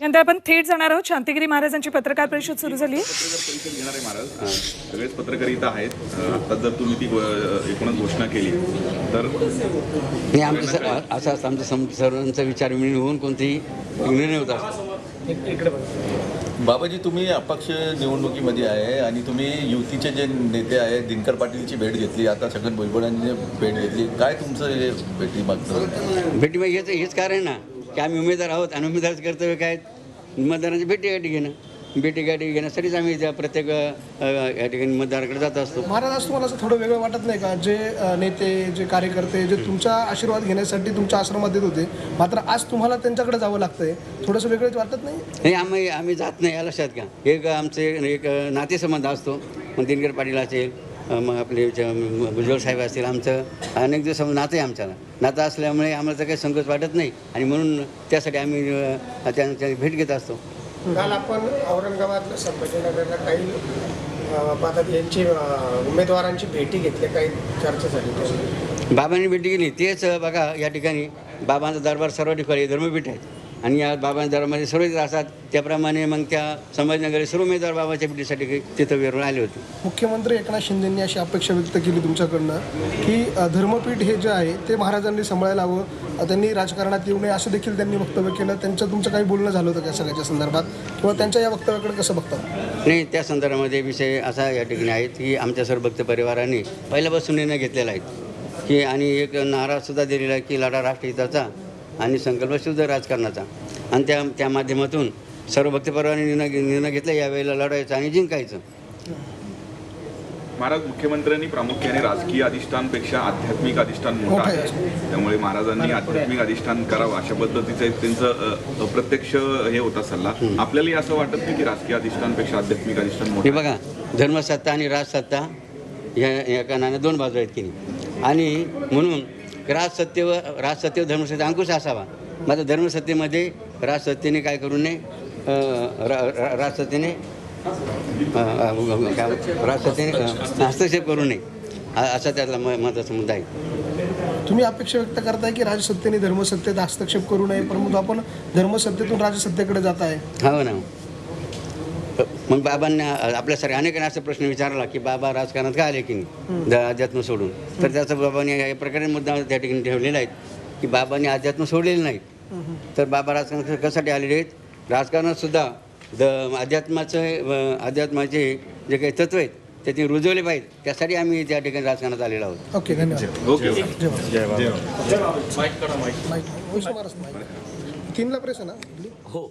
यानंतर आपण थेट जाणार आहोत. शांतिगिरी महाराजांची पत्रकार परिषद सुरू झाली आहे. पत्रकार परिषद घेणार आहे महाराज. सगळेच पत्रकार इथं आहेत. आता जर तुम्ही ती एकूणच घोषणा केली तर नाही, आमचं असा आमचा सर्वांचा विचार मिळून होऊन कोणतेही निर्णय होत असतो. बाबाजी, तुम्ही अपक्ष निवडणुकीमध्ये आहे आणि तुम्ही युतीचे जे नेते आहेत दिनकर पाटीलची भेट घेतली, आता छगन भुजबळांनी भेट घेतली, काय तुमचं हे भेटी मागचं? भेटी हेच कारण ना की आम्ही उमेदवार आहोत आणि उमेदवाराचं कर्तव्य काय मतदारांची भेटीगाठी घेणं. भेटीगाठी घेण्यासाठीच आम्ही त्या प्रत्येक या ठिकाणी मतदाराकडे जात असतो. महाराज, आज तुम्हाला असं थोडं वेगळं वाटत नाही का, जे नेते जे कार्यकर्ते जे तुमचा आशीर्वाद घेण्यासाठी तुमच्या आश्रमात येत होते, मात्र आज तुम्हाला त्यांच्याकडे जावं लागतंय, थोडंसं वेगळंच वाटत नाही? नाही, आम्ही जात नाही या लक्षात घ्या. एक आमचे एक नातेसंबंध असतो. मग दिनकर पाटील असेल, मग आपले भुजबळ साहेब असतील, आमचं अनेक दिवस नातं आहे. आमच्याला नातं असल्यामुळे आम्हाला तर काही संकोच वाटत नाही आणि म्हणून त्यासाठी आम्ही त्यांची भेट घेत असतो. काल आपण औरंगाबाद संभाजीनगरला काही यांची उमेदवारांची भेटी घेतली, काही चर्चा झाली. बाबांनी भेटी केली तेच बघा. या ठिकाणी बाबांचा दरबार सर्व ठिकाणी धर्मपीठ आहे आणि या बाबांच्या दरबारामध्ये सर्व असतात. त्याप्रमाणे मग त्या संभाजीनगर सर्व उमेदवार बाबाच्या भेटीसाठी तिथं वेरून आले होते. मुख्यमंत्री एकनाथ शिंदेंनी अशी अपेक्षा व्यक्त केली तुमच्याकडनं की धर्मपीठ हे जे आहे ते महाराजांनी सांभाळायला हवं, त्यांनी राजकारणात येऊ नये असं देखील त्यांनी वक्तव्य केलं. तुमचं काही बोलणं झालं होतं का सगळ्याच्या संदर्भात, किंवा त्यांच्या या वक्तव्याकडे कसं बघता? नाही, त्या संदर्भामध्ये विषय असा या ठिकाणी आहेत की आमच्या सर्व भक्त परिवाराने पहिल्यापासून निर्णय घेतलेला आहे की आणि एक नाराजसुद्धा दिलेला आहे की लढा राष्ट्रहिताचा आणि संकल्प शुद्ध राजकारणाचा. आणि त्या माध्यमातून सर्व भक्त परिवाराने निर्णय घेतला यावेळेला लढायचं आणि जिंकायचं. महाराज, मुख्यमंत्र्यांनी प्रामुख्याने राजकीय अधिष्ठानपेक्षा आध्यात्मिक अधिष्ठान मोठं आहे, त्यामुळे महाराजांनी आध्यात्मिक अधिष्ठान करावं अशा पद्धतीचं त्यांचं अप्रत्यक्ष हे होता सल्ला. आपल्यालाही असं वाटत नाही की राजकीय अधिष्ठानपेक्षा आध्यात्मिक अधिष्ठान हे मोठं? बघा, धर्मसत्ता आणि राजसत्ता या कानाने दोन बाजू आहेत की नाही. आणि म्हणून राजसत्तेवर धर्मसत्ता अंकुश असावा. मात्र धर्मसत्तेमध्ये राजसत्तेने काय करू नये, राजसत्तेने हस्तक्षेप करू नये असा त्यातला महत्त्वाचा मुद्दा आहे. तुम्ही अपेक्षा व्यक्त करताय की राजसत्तेने धर्मसत्तेत हस्तक्षेप करू नये, परंतु आपण धर्मसत्तेतून राजसत्तेकडे जात आहे. हो ना. मग बाबांना आपल्यासारख्या अनेकांना असा प्रश्न विचारला की बाबा राजकारणात का आले की नाही अध्यात्म सोडून, तर त्याचा बाबांनी या प्रकारे मुद्दा त्या ठिकाणी ठेवलेला आहे की बाबांनी अध्यात्म सोडलेलं नाही. तर बाबा राजकारणात कशासाठी आलेले आहेत? राजकारणात सुद्धा अध्यात्माचे जे काही तत्व आहेत ते ते रुजवले पाहिजेत. त्यासाठी आम्ही त्या ठिकाणी राजकारणात आलेलो आहोत. ओके, धन्यवाद. ओके. तीनला प्रेस आहे ना? हो.